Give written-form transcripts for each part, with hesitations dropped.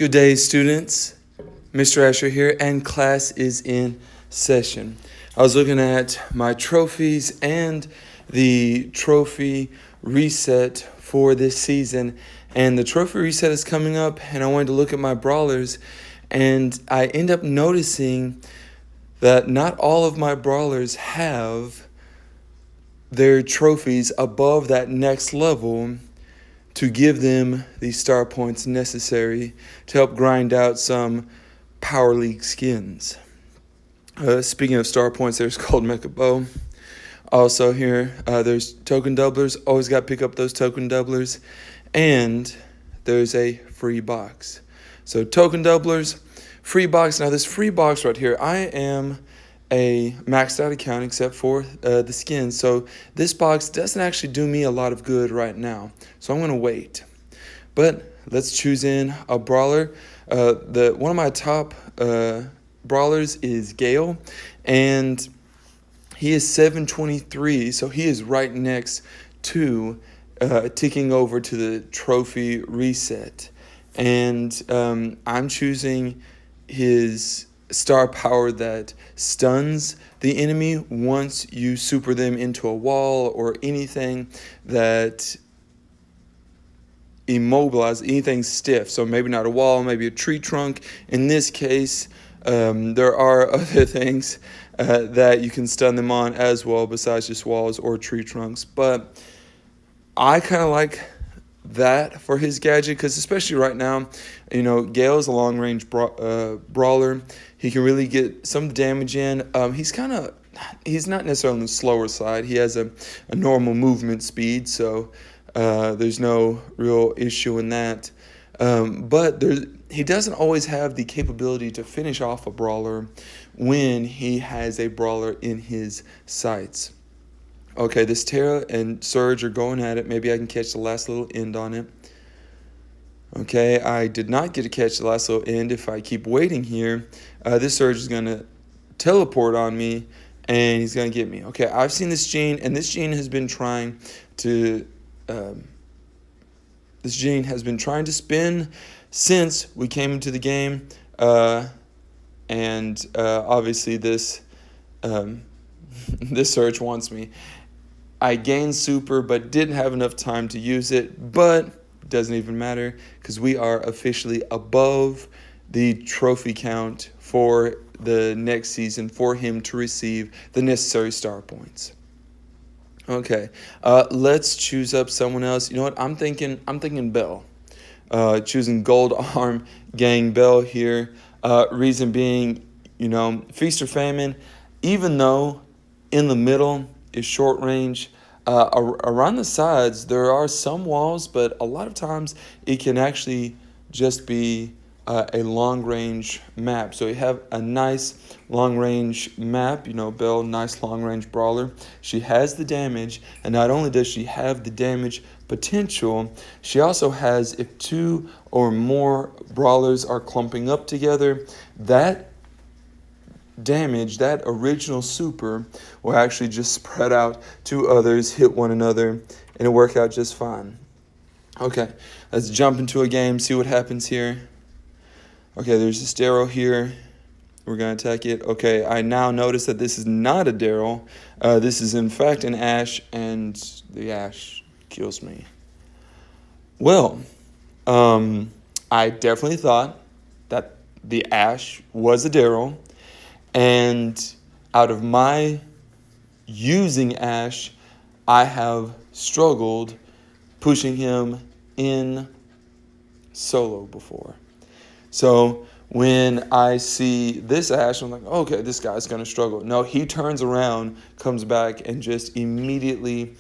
Good day, students. Mr. Asher here, and class is in session. I was looking at my trophies and the trophy reset for this season, and the trophy reset is coming up, and I wanted to look at my brawlers, and I end up noticing that not all of my brawlers have their trophies above that next level to give them the star points necessary to help grind out some Power League skins. Speaking of star points, there's Gold Mecha Bow. Also here, there's token doublers. Always got to pick up those token doublers. And there's a free box. So token doublers, free box. Now this free box right here, I am a maxed out account except for the skins. So this box doesn't actually do me a lot of good right now. So I'm going to wait. But let's choose in a brawler. One of my top brawlers is Gale, and he is 723, so he is right next to ticking over to the trophy reset. And I'm choosing his star power that stuns the enemy once you super them into a wall or anything that immobilize anything stiff. So maybe not a wall, maybe a tree trunk. In this case, there are other things that you can stun them on as well besides just walls or tree trunks. But I kind of like that for his gadget because especially right now, Gale is a long-range brawler. He can really get some damage in. He's not necessarily on the slower side. He has a normal movement speed, so there's no real issue in that. But he doesn't always have the capability to finish off a brawler when he has a brawler in his sights. Okay, this Terra and Surge are going at it. Maybe I can catch the last little end on it. Okay, I did not get to catch the last little end. If I keep waiting here, this Surge is going to teleport on me, and he's going to get me. Okay, I've seen this Gene, and this Gene has been trying to... this Gene has been trying to spin since we came into the game, and obviously this this Surge wants me. I gained super but didn't have enough time to use it, but it doesn't even matter because we are officially above the trophy count for the next season for him to receive the necessary star points. Okay, let's choose up someone else. You know what? I'm thinking Bell. Choosing Gold Arm Gang Bell here. Reason being, Feast or Famine, even though in the middle is short range, around the sides there are some walls, but a lot of times it can actually just be a long range map. So you have a nice long range map, Belle, nice long range brawler. She has the damage, and not only does she have the damage potential, she also has, if two or more brawlers are clumping up together, that damage, that original super, will actually just spread out to others, hit one another, and it'll work out just fine. Okay, let's jump into a game, see what happens here. Okay, there's this Daryl here. We're going to attack it. Okay, I now notice that this is not a Daryl. This is in fact an Ash, and the Ash kills me. Well, I definitely thought that the Ash was a Daryl, and out of my using Ash, I have struggled pushing him in solo before. So when I see this Ash, I'm like, okay, this guy's going to struggle. No, he turns around, comes back, and just immediately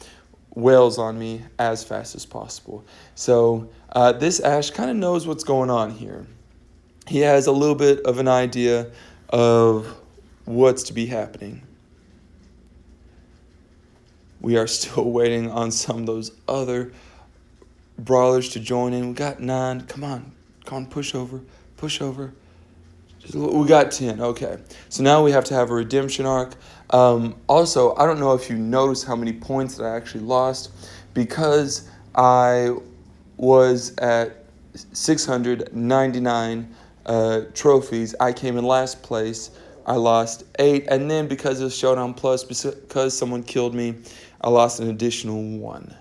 wails on me as fast as possible. So this Ash kind of knows what's going on here. He has a little bit of an idea of what's to be happening. We are still waiting on some of those other brawlers to join in. We got 9. Come on, push over. We got 10. Okay, so now we have to have a redemption arc. Also, I don't know if you noticed how many points that I actually lost because I was at 699 trophies. I came in last place. I lost 8, and then because it was Showdown Plus, because someone killed me, I lost an additional 1.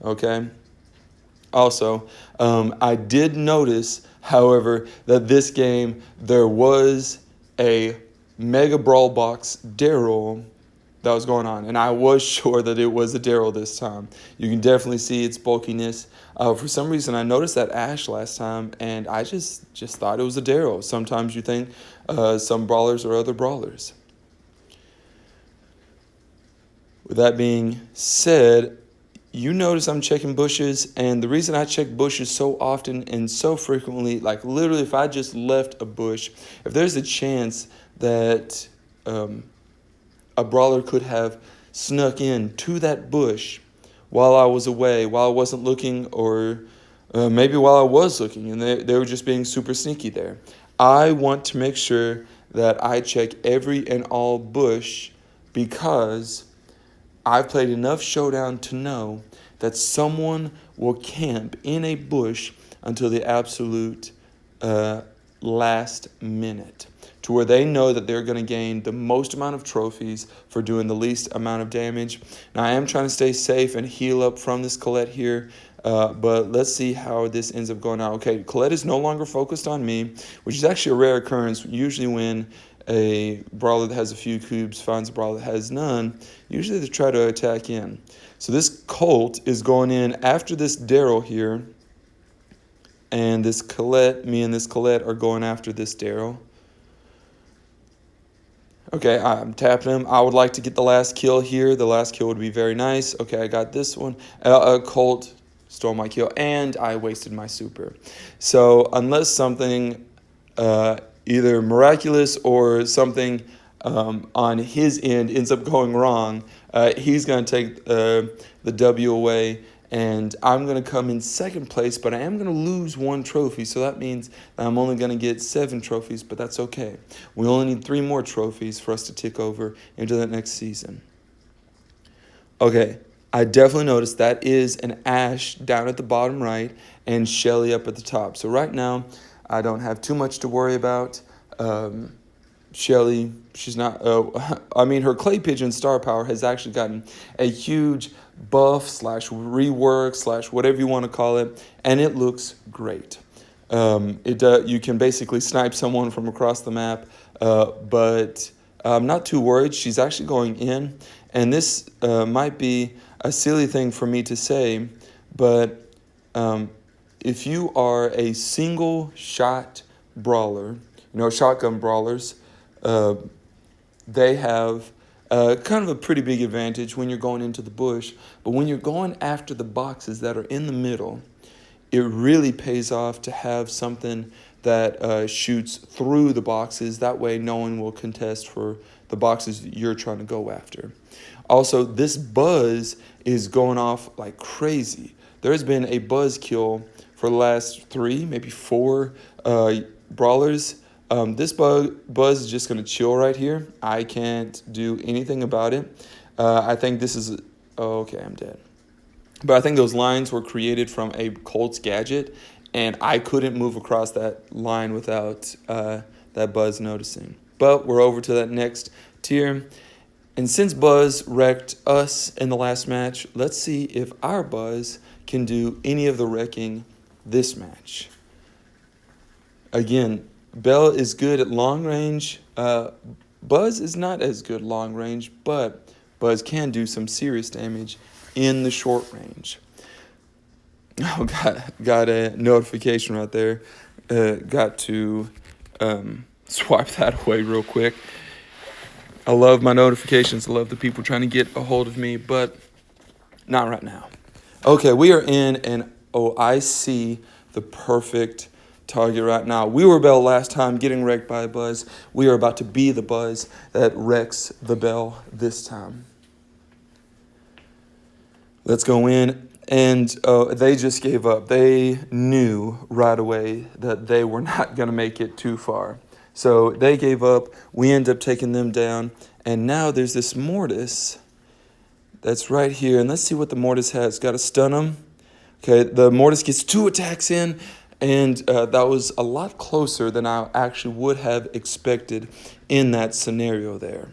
Okay? Also, I did notice, however, that this game, there was a Mega Brawl Box Daryl that was going on, and I was sure that it was a Daryl this time. You can definitely see its bulkiness. For some reason, I noticed that Ash last time, and I just thought it was a Daryl. Sometimes you think some brawlers are other brawlers. With that being said, you notice I'm checking bushes, and the reason I check bushes so often and so frequently, like literally if I just left a bush, if there's a chance that a brawler could have snuck in to that bush while I was away, while I wasn't looking, or maybe while I was looking, and they were just being super sneaky there. I want to make sure that I check every and all bush because I've played enough Showdown to know that someone will camp in a bush until the absolute last minute, to where they know that they're going to gain the most amount of trophies for doing the least amount of damage. Now, I am trying to stay safe and heal up from this Colette here, but let's see how this ends up going out. Okay, Colette is no longer focused on me, which is actually a rare occurrence. Usually when a brawler that has a few cubes finds a brawler that has none, usually they try to attack in. So this Colt is going in after this Daryl here, and this Colette, me and this Colette are going after this Daryl. Okay, I'm tapping him. I would like to get the last kill here. The last kill would be very nice. Okay, I got this one. Colt stole my kill, and I wasted my super. So unless something either miraculous or something on his end ends up going wrong, he's going to take the W away, and I'm going to come in second place, but I am going to lose 1 trophy, so that means that I'm only going to get 7 trophies, but that's okay. We only need 3 more trophies for us to tick over into the next season. Okay, I definitely noticed that is an Ash down at the bottom right and Shelly up at the top. So right now, I don't have too much to worry about. Shelly, she's not, her Clay Pigeon star power has actually gotten a huge buff / rework / whatever you want to call it, and it looks great. You can basically snipe someone from across the map, but I'm not too worried. She's actually going in, and this might be a silly thing for me to say, but if you are a single shot brawler, shotgun brawlers, they have kind of a pretty big advantage when you're going into the bush. But when you're going after the boxes that are in the middle, it really pays off to have something that shoots through the boxes. That way no one will contest for the boxes you're trying to go after. Also, this buzz is going off like crazy. There has been a buzz kill for the last 3, maybe 4 brawlers. This buzz is just going to chill right here. I can't do anything about it. I think this is... Oh, okay, I'm dead. But I think those lines were created from a Colt's gadget, and I couldn't move across that line without that buzz noticing. But we're over to that next tier. And since Buzz wrecked us in the last match, let's see if our Buzz can do any of the wrecking this match. Again, Bell is good at long range. Buzz is not as good long range, but Buzz can do some serious damage in the short range. Oh, got a notification right there. Got to swipe that away real quick. I love my notifications. I love the people trying to get a hold of me, but not right now. Okay, we are in, and I see the perfect target right now. We were Bell last time, getting wrecked by a Buzz. We are about to be the Buzz that wrecks the Bell this time. Let's go in, and they just gave up. They knew right away that they were not going to make it too far. So they gave up. We end up taking them down, and now there's this Mortis that's right here, and let's see what the Mortis has. Got to stun him. Okay, the Mortis gets 2 attacks in, And that was a lot closer than I actually would have expected in that scenario there.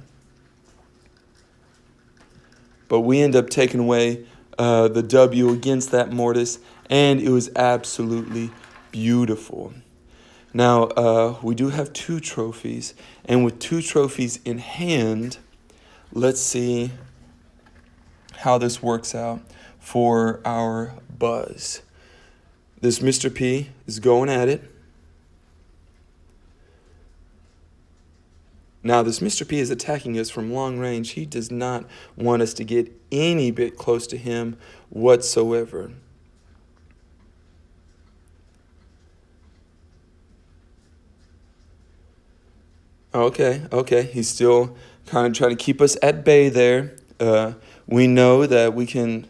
But we end up taking away the W against that Mortis, and it was absolutely beautiful. Now, we do have 2 trophies, and with 2 trophies in hand, let's see how this works out for our Buzz. This Mr. P is going at it. Now, this Mr. P is attacking us from long range. He does not want us to get any bit close to him whatsoever. Okay. He's still kind of trying to keep us at bay there. We know that we can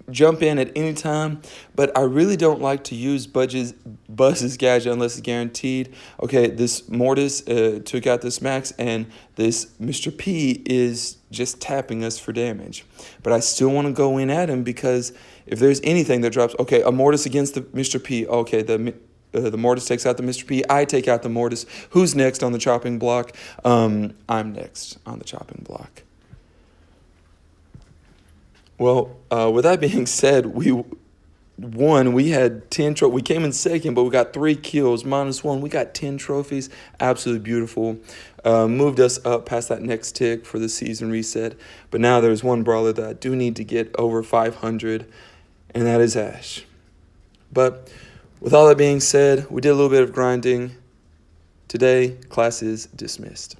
jump in at any time, but I really don't like to use Buzz's gadget unless it's guaranteed. Okay, this Mortis took out this Max, and this Mr. P is just tapping us for damage. But I still want to go in at him because if there's anything that drops... Okay, a Mortis against the Mr. P. Okay, the Mortis takes out the Mr. P. I take out the Mortis. Who's next on the chopping block? I'm next on the chopping block. Well, with that being said, we won. We had 10 trophies. We came in second, but we got 3 kills, -1. We got 10 trophies. Absolutely beautiful. Moved us up past that next tick for the season reset. But now there's one brawler that I do need to get over 500, and that is Ash. But with all that being said, we did a little bit of grinding. Today, class is dismissed.